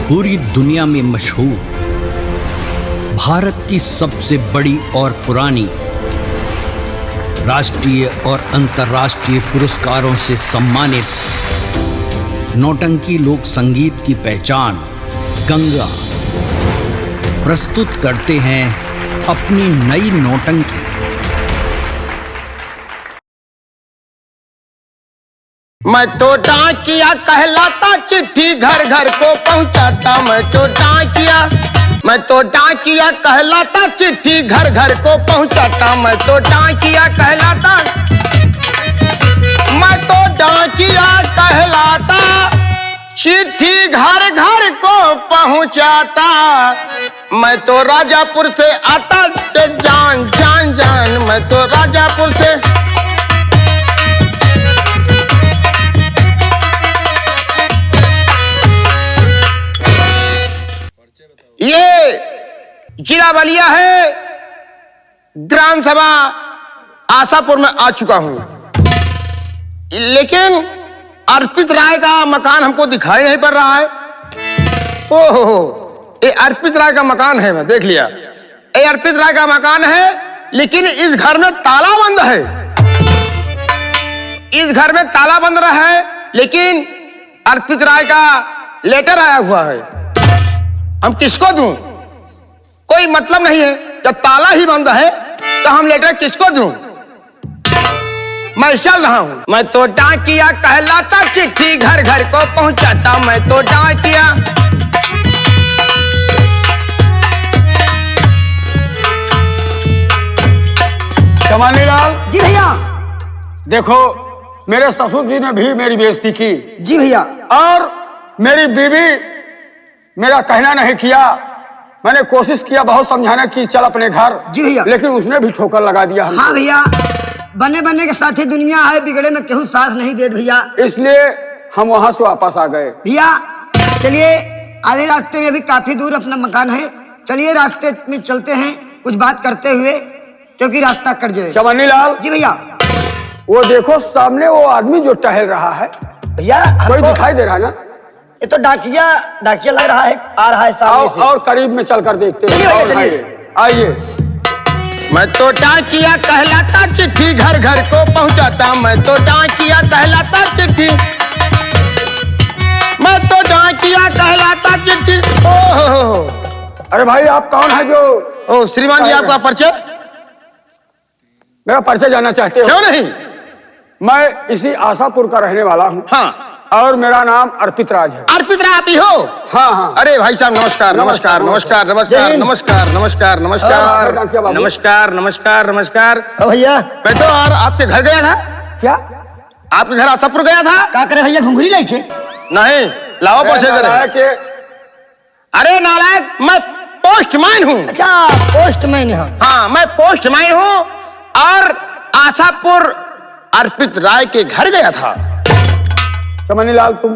पूरी दुनिया में मशहूर, भारत की सबसे बड़ी और पुरानी, राष्ट्रीय और अंतर्राष्ट्रीय पुरस्कारों से सम्मानित नौटंकी लोक संगीत की पहचान गंगा प्रस्तुत करते हैं अपनी नई नौटंकी। मैं तो डाकिया कहलाता, चिट्ठी घर घर को पहुंचाता। मैं तो डाकिया कहलाता, चिट्ठी घर घर को पहुंचाता। मैं तो डाकिया कहलाता, चिट्ठी घर घर को पहुंचाता। मैं तो राजापुर से आता, जान जान जान। मैं तो राजापुर से ये जिला बलिया है, ग्राम सभा आशापुर में आ चुका हूं, लेकिन अर्पित राय का मकान हमको दिखाई नहीं पड़ रहा है। ओहो, ये अर्पित राय का मकान है, मैं देख लिया। ये अर्पित राय का मकान है, लेकिन इस घर में ताला बंद है। इस घर में ताला बंद रहा है, लेकिन अर्पित राय का लेटर आया हुआ है। हम किसको दूं? कोई मतलब नहीं है। जब ताला ही बंद है तो हम लेटर किसको दूं? मैं चल रहा हूं। मैं तो डाकिया कहलाता, चिट्ठी घर घर को पहुंचाता। मैं तो डाकिया। चमानी लाल जी भैया। देखो, मेरे ससुर जी ने भी मेरी बेइज्जती की। जी भैया। और मेरी बीवी मेरा कहना नहीं किया। मैंने कोशिश किया बहुत समझाने की, चल अपने घर। जी भैया। लेकिन उसने भी ठोकर लगा दिया हमको। हाँ भैया, बने बने के साथी दुनिया है, बिगड़े में केहू साथ नहीं दे भैया। इसलिए हम वहां से वापस आ गए। भैया चलिए, आधे रास्ते में भी काफी दूर अपना मकान है, चलिए रास्ते में चलते हैं कुछ बात करते हुए, क्योंकि रास्ता कट जाए। चमन्नी लाल जी भैया। वो देखो सामने वो आदमी जो टहल रहा है, भैया कोई दिखाई दे रहा है ना? ये तो डाकिया लग रहा है, आ रहा है सामने से। और करीब में चलकर देखते हैं। आइए। मैं तो डाकिया कहलाता, चिट्ठी घर घर को पहुंचाता। मैं तो डाकिया कहलाता, चिट्ठी। मैं तो डाकिया कहलाता, चिट्ठी। ओहो, अरे भाई, आप कौन है जो? ओ श्रीमान जी, आपका परिचय? मेरा परिचय जानना चाहते हो? क्यों नहीं। मैं इसी आशापुर का रहने वाला हूँ। हाँ। और मेरा नाम अर्पित राज है। अर्पित राय आप ही हो? हाँ हाँ। अरे भाई साहब, नमस्कार नमस्कार नमस्कार नमस्कार नमस्कार नमस्कार नमस्कार नमस्कार नमस्कार नमस्कार। भैया मैं तो और आपके घर गया था। क्या आपके घर आशापुर गया था? क्या करे भैया, घुंघरी लेके? नहीं, लावा पर से करे। अरे नालायक, मैं पोस्टमैन हूँ। अच्छा, पोस्टमैन है। हाँ, मैं पोस्टमैन हूँ और आशापुर अर्पित राय के घर गया था। चमन्नी लाल, तुम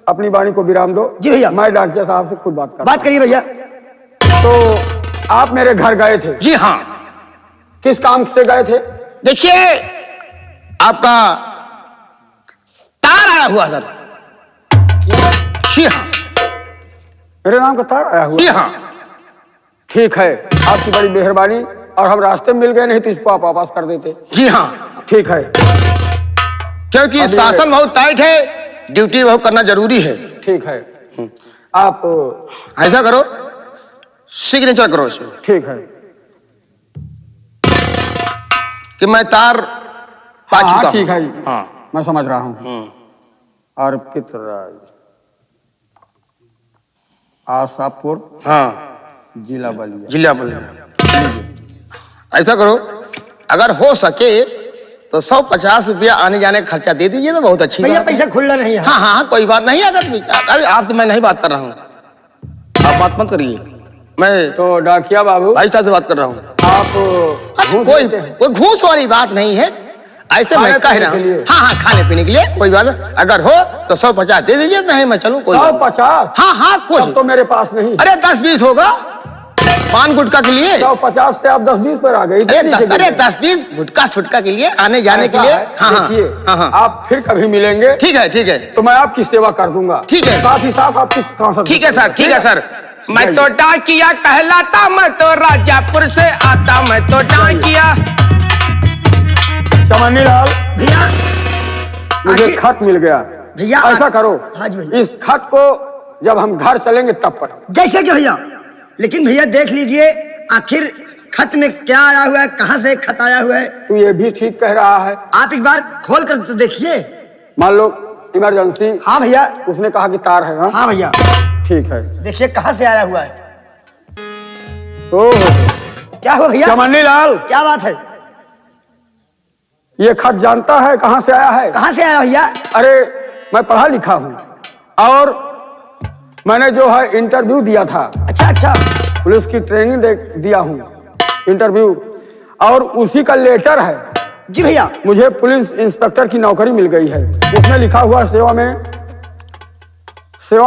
अपनी वाणी को विराम दो। जी भैया। मैं डाकिया साहब से खुद बात करिए भैया। तो आप मेरे घर गए थे? जी हाँ। किस काम से गए थे? देखिए, आपका तार आया हुआ सर। जी हाँ। मेरे नाम का तार आया हुआ? जी हाँ। ठीक है, आपकी बड़ी मेहरबानी। और हम रास्ते में मिल गए, नहीं तो इसको आप वापस कर देते। जी हाँ। ठीक है, क्योंकि शासन बहुत टाइट है, ड्यूटी बहुत करना जरूरी है। ठीक है। आप ऐसा करो, सिग्नेचर करो इसमें। ठीक है कि मैं तार पा चुका हूं। ठीक है जी। हाँ, मैं समझ रहा हूँ। अर्पित राज, आशापुर, हाँ, जिला बलिया। जिला बलिया। ऐसा करो, अगर हो सके तो 150 रुपया आने जाने का खर्चा दे दीजिए तो बहुत अच्छी भैया। बात है। पैसा खुला नहीं है। हाँ हाँ, कोई बात नहीं। अरे आप तो, मैं नहीं बात कर रहा हूँ, आप बात मत करिए। मैं तो डाकिया बाबू भाई साहब से बात कर रहा हूँ। आप कोई घूस वाली बात नहीं है, ऐसे मैं कह रहा हूँ। हाँ हाँ, खाने पीने के लिए कोई बात। अगर हो तो 150 दे दीजिए, नहीं मैं चलूँ। 150? हाँ हाँ, कुछ तो मेरे पास नहीं। अरे 10-20 होगा। पान गुटखा के लिए 150 से आप 10-20 पर आ गए। अरे 10-20 गुटखा छुटका के लिए, आने जाने के लिए। हाँ हाँ, आप फिर कभी मिलेंगे। ठीक है ठीक है, तो मैं आपकी सेवा कर दूंगा। ठीक है, साथ ही साथ आपकी सांसद। ठीक है सर, ठीक है सर। मैं तो डाकिया कहलाता, मैं तो राजापुर से आता, मैं तो डाकिया। चमन्नी लाल भैया मुझे खत मिल गया भैया। ऐसा करो, हाँ जी भैया। इस खत को जब हम घर चलेंगे तब पढ़ो। जैसे कि भैया, लेकिन भैया देख लीजिए आखिर खत में क्या आया हुआ है, कहाँ से खत आया हुआ है। तू ये भी ठीक कह रहा है। आप एक बार खोल कर तो देखिए। मान लो इमरजेंसी। हाँ भैया। उसने कहा कि तार है। हाँ भैया, ठीक है, देखिए कहाँ से आया हुआ है। ओह क्या हुआ भैया? चमन्नी लाल, क्या बात है? ये खत जानता है कहाँ से आया है? कहाँ से आया भैया? अरे मैं पढ़ा लिखा हूँ और मैंने जो है इंटरव्यू दिया था। अच्छा अच्छा। पुलिस की ट्रेनिंग दिया हूँ, इंटरव्यू, और उसी का लेटर है। जी भैया। मुझे पुलिस इंस्पेक्टर की नौकरी मिल गई है। इसमें लिखा हुआ सेवा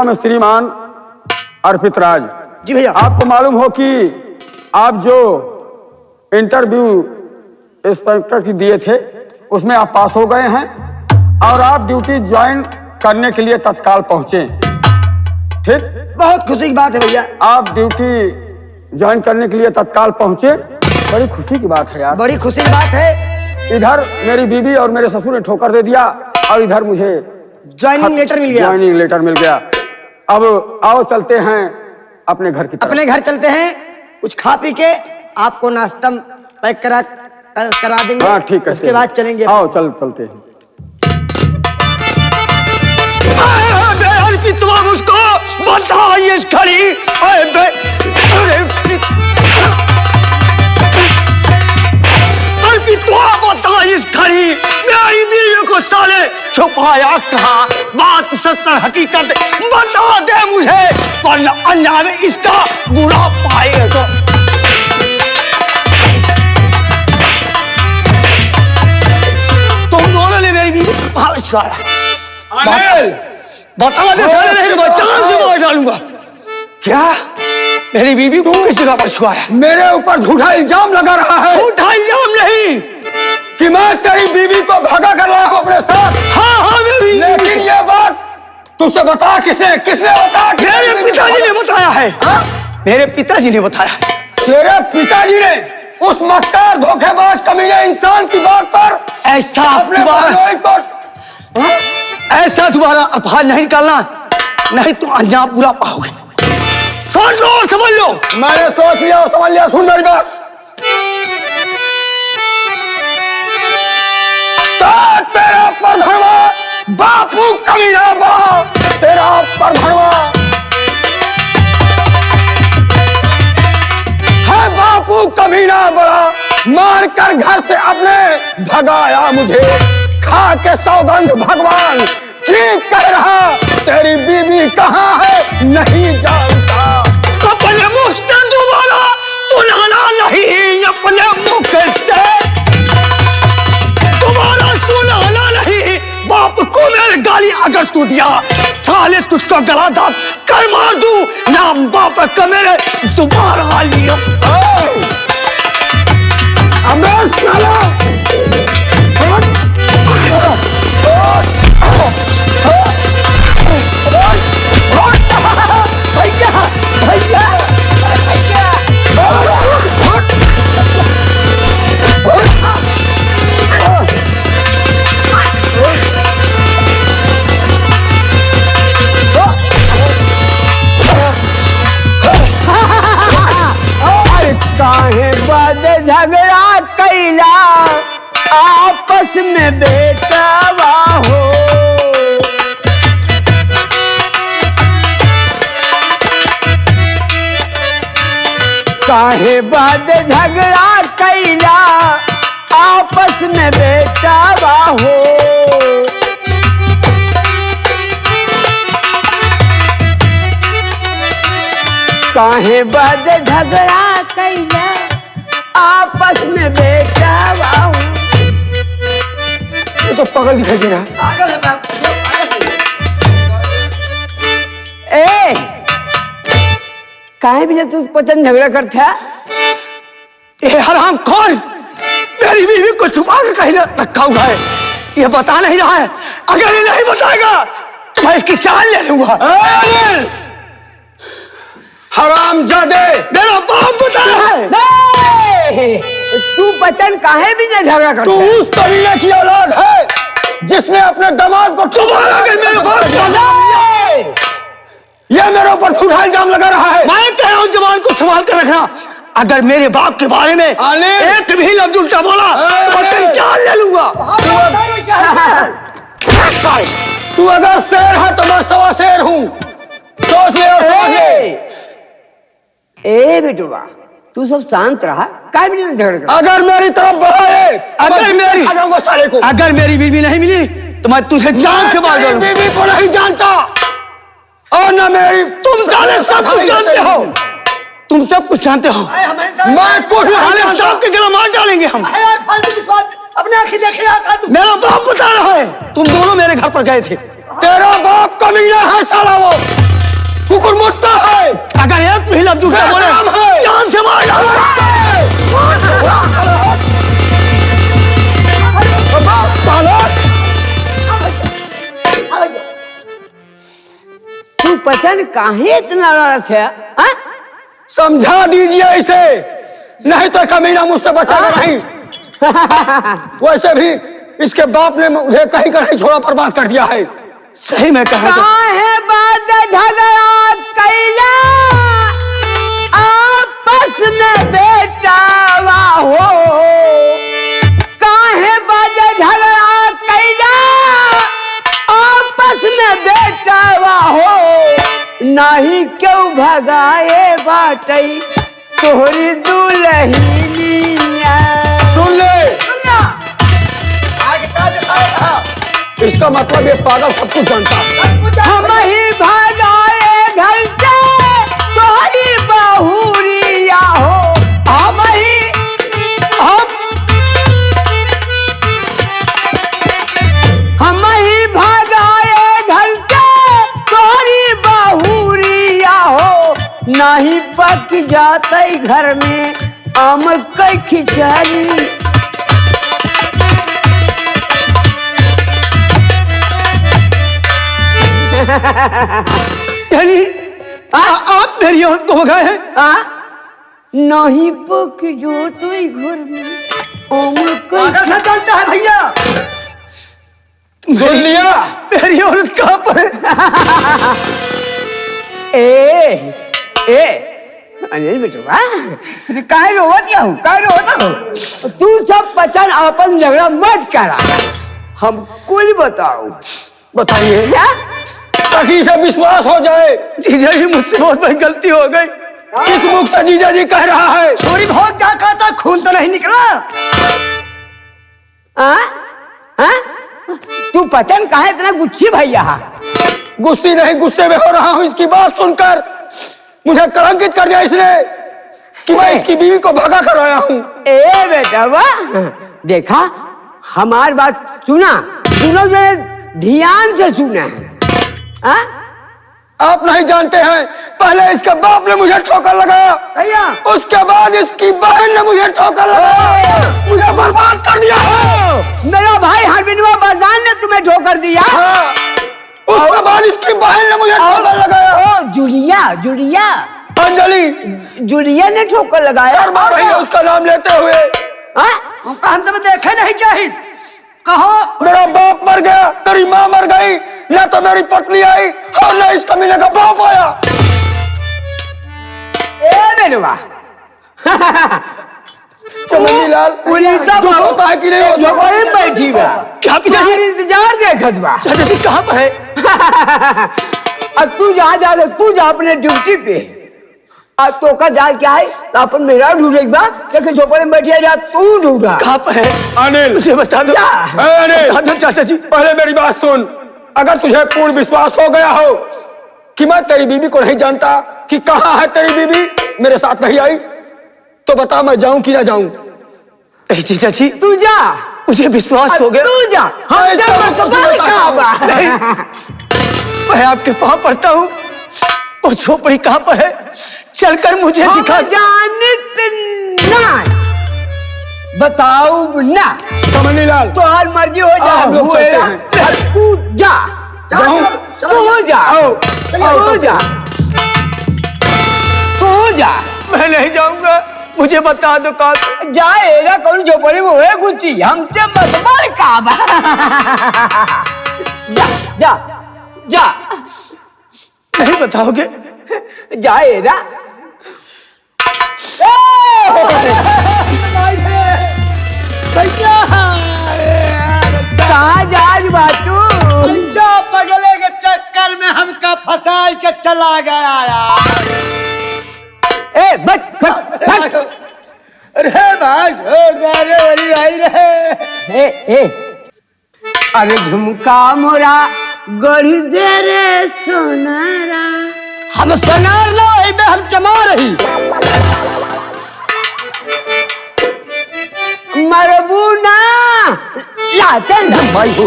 में श्रीमान अर्पित राज। जी भैया। आपको मालूम हो कि आप जो इंटरव्यू इंस्पेक्टर की दिए थे उसमें आप पास हो गए हैं और आप ड्यूटी ज्वाइन करने के लिए तत्काल पहुंचे। ठीक, बहुत खुशी की बात है भैया। आप ड्यूटी ज्वाइन करने के लिए तत्काल पहुंचे, बड़ी खुशी की बात है यार। बड़ी खुशी की बात है। इधर मेरी बीवी और मेरे ससुर ने ठोकर दे दिया और इधर मुझे ज्वाइनिंग लेटर मिल गया। ज्वाइनिंग लेटर मिल गया। अब आओ चलते हैं अपने घर की तरफ। अपने घर चलते हैं, कुछ खा पी के आपको नाश्ता पैक करा देंगे। हाँ ठीक है, उसके बाद चलेंगे। आओ चलते हैं। तुम उसको बताइए इस खड़ी। बताइए इस खड़ी, मेरी बीवी को साले छुपाया कहाँ? बात सच हकीकत बता दे मुझे, वरना अंजाम इसका बुरा पाएगा। तुम दोनों ने मेरी बीवी को कहाँ छिपाया? बता दे साले, नहीं तो मैं जान से मार डालूंगा। क्या मेरी बीवी को किस जगह पर छुपाया? मेरे ऊपर झूठा इल्जाम लगा रहा है? झूठा इल्जाम नहीं कि मैं तेरी बीवी को भगा कर लाया हूं अपने साथ। हाँ मेरी, लेकिन ये बात तुझसे बता किसने बताया? मेरे पिताजी ने बताया है। हा? मेरे पिताजी ने बताया। तेरे पिताजी ने उस मक्कार धोखेबाज कमीने इंसान की बात पर ऐसा अपने भाई को ऐसा दोबारा अफवाह नहीं निकालना, नहीं तो अंजाम बुरा पाओगे। सोच लो और समझ लो। मैंने सोच लिया और समझ लिया। सुन मेरी बात। तेरा परधनवा बापू कमीना बड़ा, तेरा परधनवा है बापू कमीना बड़ा, मार कर घर से अपने भगाया मुझे, खा के सौगंध भगवान ठीक कह रहा, तेरी बीवी कहाँ है नहीं जानता। अपने मुख से दोबारा सुनाना नहीं, अपने मुख से दोबारा सुनाना नहीं। बाप को मेरे गाली अगर तू दिया, साले तुझको गला दाब कर मार दूं, नाम बाप का मेरे दोबारा लियो। अबे साला, भैया भैया काहे बाद झगड़ा कैला आपस में बेटावा हो, काहे बाद झगड़ा कैला आपस में बेटावा हो, काहे बाद झगड़ा कैला आपस में बेटावा हो। ये तो पागल दिखाई दे रहा है। काहे भी तू पतन झगड़ा करता? ये हराम कौन मेरी बीवी को छुपा कर कहीं रखा हुआ है, ये बता नहीं रहा है। अगर ये नहीं बताएगा तो मैं इसकी चाल ले लूंगा। हरामजादे, मेरा बाप बताया है। तू पतन काहे भी झगड़ा करता? तू उस कमीने की औलाद है जिसने अपने दामाद को तुम्हारा अगर मेरे बाप का ये मेरे ऊपर झूठा इल्जाम लगा रहा है। मैं कह रहा हूं जवान को संभाल कर रखना। अगर मेरे बाप के बारे में एक भी लफ्ज उल्टा बोला तो तेरी जान ले लूंगा। तू अगर शेर है तो मैं सवा शेर हूं, सोच ले और समझ ले। ए बेटुआ तू सब शांत रहा, काहे भी झगड़ा कर? अगर मेरी तरफ बढ़ाए अगर मेरी बीवी नहीं मिली तो मैं तुझे जान से मार दूंगा। बीवी को नहीं जानता और न मेरी। तुम साले सब कुछ जानते हो, तुम सब कुछ जानते हो। मैं कुछ नहीं जानता। के गला मार डालेंगे हम। अपने आंखें देखे तू। मेरा बाप बता रहा है तुम दोनों मेरे घर पर गए थे। तेरा बाप कमीना है साला, वो कुकुर मुत्ता है। अगर एक भी लफ्ज उल्टा बोले जान से मार डालूंगा। तू पतन काहे इतना नाराज है? समझा दीजिए इसे, नहीं तो कमीना मुझसे बचाएगा नहीं। वैसे भी इसके बाप ने मुझे कहीं का नहीं छोड़ा, बर्बाद कर दिया है। सही मैं कहा काहे बात झगड़ा कैला आपस में बेटावा हो? काहे बात झगड़ा कैला आपस में बेटावा हो? नहीं क्यों भगाए बाटई तोहरी दुल्हनिया? सुन ले, इसका मतलब ये पागल सब कुछ जानता है। हम ही भगाए घर से तोहरी बहुरिया हो। हम ही भगाए घर से तोहरी बहुरिया हो। नहीं पक जाते घर में आम के खिचड़ी। यानी आप मेरी औरत को भगाए हैं? नहीं पक जो तो घर में आम के चलता है भैया। सुन लिया? मेरी औरत कहाँ पर है? ए अनिल बेटवा काय रोवत हो? तू सब पतन अपन झगड़ा मत करा, हम कुल बताओ। बताइए ताकि इसे विश्वास हो जाए। जीजा जी मुझसे बहुत बड़ी गलती हो गई। किस मुख से जीजा जी कह रहा है? थोड़ी बहुत क्या कहता, खून तो नहीं निकला। तू पतन कहा इतना गुस्सी भैया? गुस्सी नहीं, गुस्से में हो रहा हूँ इसकी बात सुनकर। मुझे कलंकित कर दिया इसने कि मैं इसकी बीवी को भगा कर आया हूँ। ए बेटा वाह, देखा हमारी बात सुना, दोनों जने ध्यान से सुना है। आप नहीं जानते हैं, पहले इसके बाप ने मुझे ठोकर लगाया भैया, उसके बाद इसकी बहन ने मुझे ठोकर लगाया, मुझे बर्बाद कर दिया है। मेरा भाई हरबिनवा बरदान ने तुम्हें ठोकर दिया। उसके बाद इसकी बहन ने मुझे ठोकर लगाया। जुड़िया अंजलि, जुड़िया ने ठोकर लगाया। शर्मा रही है उसका नाम लेते हुए। हम तुम्हें देखे नहीं चाहिए। कहो मेरा बाप मर गया, मेरी माँ मर गई, न तो मेरी पत्नी आई और न इस कमीने का बाप आया। बेटवा चमनीलाल होता है कि नहीं होता? बैठी बा क्या पिताजी? इंतजार देखत बा। चाचा जी कहाँ पर है? अब तू जा अपने ड्यूटी पे। आज तो का जा क्या है तो अपन मेरा ढूंढे बा, लेकिन झोपड़े में बैठिया जा तू ढूंढा। कहाँ पर है? अनिल मुझे बता दो। अनिल, बता दो चाचा जी। पहले मेरी बात सुन। अगर तुझे पूर्ण विश्वास हो गया हो कि मैं तेरी बीबी को नहीं जानता, कि कहाँ है तेरी बीबी, मेरे साथ नहीं आई, तो बता मैं जाऊं कि ना जाऊं? चाचा जी तू जा, मुझे विश्वास हो गया। तू जा, हम जब मैं आपके पाँव पड़ता हूँ, वो झोपड़ी कहाँ पर है? चलकर मुझे दिखा दे। जानत ना बताओ ना समझ लाल तो हर मर्जी हो जा हम लोग चलते हैं। अब तू जा तू जा तू जा तू जा मैं नहीं जाऊंगा, मुझे बता दो कहाँ पे। जाएगा कौन झोपड़ी में हुए घुसी हमसे मत बड़ काबा जा जा जा नहीं बताओगे? जाएगा कहाँ जाज बातू पगले के चक्कर में हमका फंसा के चला गया यार। ए बट बट अरे भाई छोड़ दे रे, वही आई रहे। ए अरे झुमका मोरा गढ़ी दे रे सोनारा हम सनार ना हम चमा रही। मरबूना लाते ना भाई हो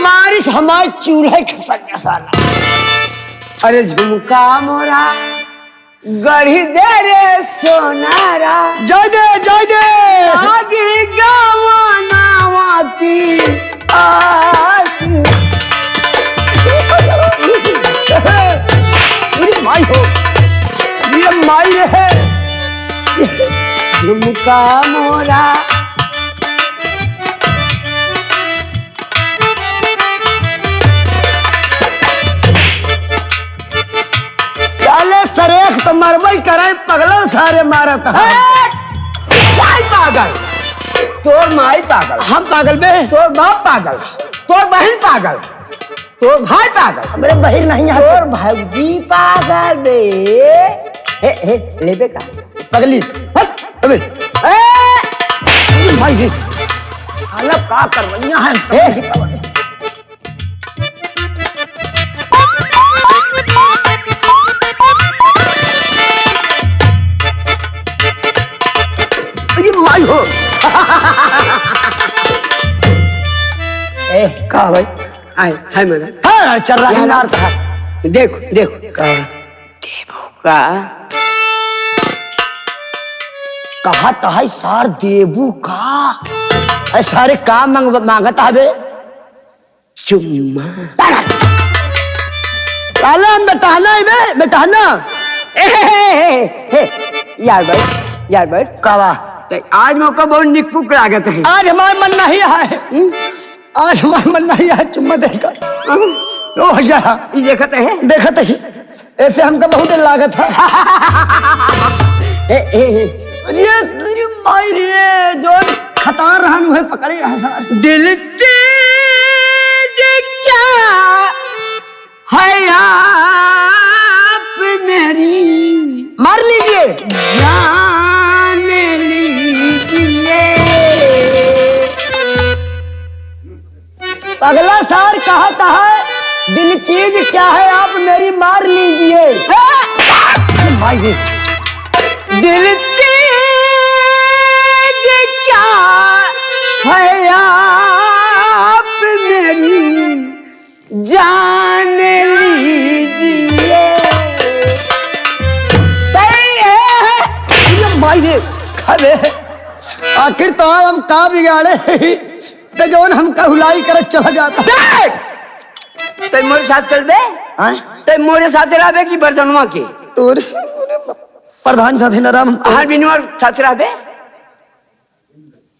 मारिस हमारे चूल्हे खसक साला। अरे झुमका मोरा गढ़ी दे रे सोनारा जय दे आगे गावा नावा की आस माई हो ये माई रहे। झुमका मोरा चाले सरेख तो मरबई करे पगलो सारे मारत पागल तोर माई पागल हम पागल बे। तोर बाप पागल तोर बहन पागल तोर भाई पागल मेरे बहिर नहीं है तोर भौजी पागल बे हे लेबे का पगली। हट अबे ए भाई रे साला का करवैया है। माई हो ए का भाई आए हाय मदन हाँ चल रहा है नार था। देखो देखो का कहा तो है सार देबू का सारे काम मांगता है चुम्मा लाला बेटाना है बेटाना। यार भाई कावा आज मौका बहुत निकपुक लागत है। आज हमारा मन नहीं है, आज हमारा मन नहीं है चुम्मा देकर। ओ भैया ये देखते है देखते ही ऐसे हमका बहुत लागत है। ये तेरी माई रे जो खतार रहनु है पकड़े है दिल चीज क्या है आप मेरी मार लीजिए जान लीजिए। अगला सार कहता है दिल चीज क्या है आप मेरी मार लीजिए। माई रे दिल चीज क्या है आप मेरी जान लीजिए। माई रे खबे आखिर तो हम का बिगाड़े तो जौन हम हुलाई कर चला जाता। तो मोरे साथ चल बे तो मोरे साथ रहबे की बर्तनवा के तोर प्रधान साथी नाराम हर बिनवा साथ रहबे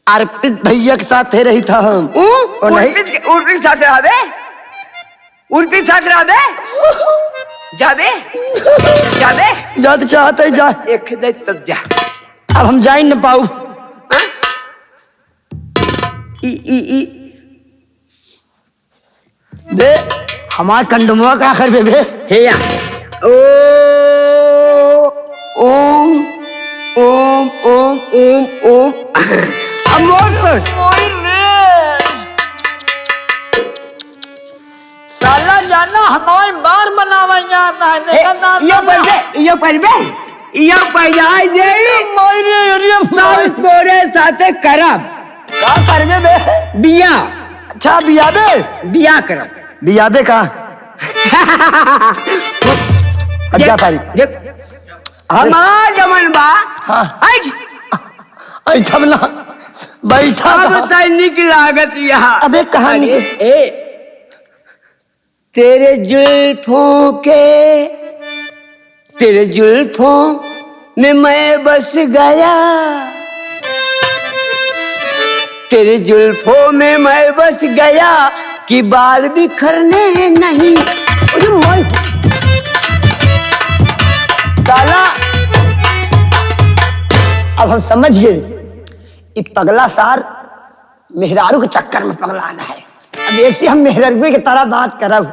अर्पित भैया के साथ रही था हम। उर्पित साथ रहबे उर्पित साथ रहबे जाबे जाबे जा तो चाहते जा एक दे तब जा। अब हम जा ही न पाऊ। बे हमार कंडमुआ का आखिर बे हे या ओ ओम ओम ओम ओम ओम अमोल साला जाना हमारे बार बनावा जाता है देखा ये पढ़ाई तोरे साथे करब का करबे बे बिया अच्छा बियाबे बिया करब बियाबे का अच्छा सारी देख हमार जमन बा हाँ। ऐठ, ऐठा ना बैठा अब कहाँ? तय निक लागत यहाँ। अबे कहाँ अरे, निक- ए तेरे जुल्फों में मैं बस गया, तेरे जुल्फों में मैं बस गया कि बाल बिखरने नहीं। अरे मैं साला अब हम समझ गए ये पगला सार मेहरारू के चक्कर में पगलाना है। अब ऐसे हम मेहरारू की तरह बात करब।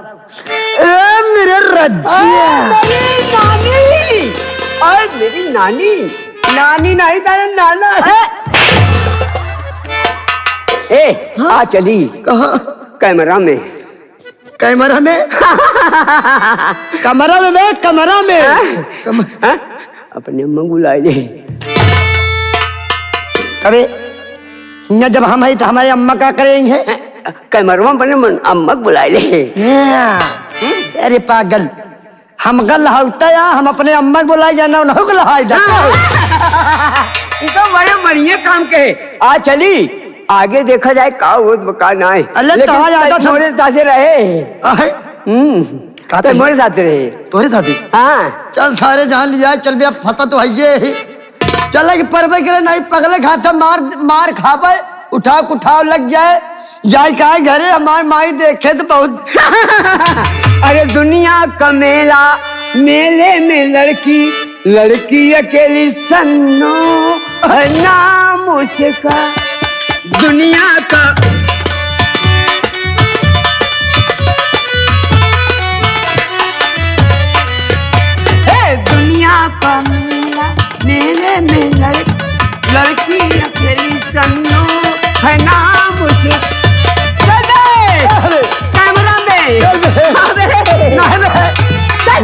मेरे रज्जिया मेरी नानी और मेरी नानी नानी नहीं तेरे नाना है। ए आ चली कहाँ? कैमरा में कैमरा में कमरा में मैं कमरा में हाँ? अपने अम्मा बुलाए ले। कभी यहाँ जब हम है तो हमारे अम्मा क्या करेंगे? कैमरा में अपने अम्मा बुलाए ले। अरे पागल हम गल होता या हम अपने अम्मा को बुलाई जाना उन्हों को लहाई जाता। तो बड़े बढ़िया काम के आ चली आगे देखा जाए का हो का ना है। अल्लाह लेकिन तहाँ ज्यादा तय मोरे साथ रहे। कहते तय मोरे साथ रहे। तोरे साथी हाँ चल सारे जान लिया चल भी अब फता तो है ही चल कि परवे करे नहीं पगले खाता मार खा पाए उठाव कुठाव लग जाए जाए का घरे हमारे माई देखे तो बहुत अरे दुनिया का मेला मेले में लड़की अकेली सन्नो है नाम उसका दुनिया का। दुनिया का मेला मेले में लड़की अकेली सन्नो है नाम उसका। कैमरा में चल बे। हाँ बे। चल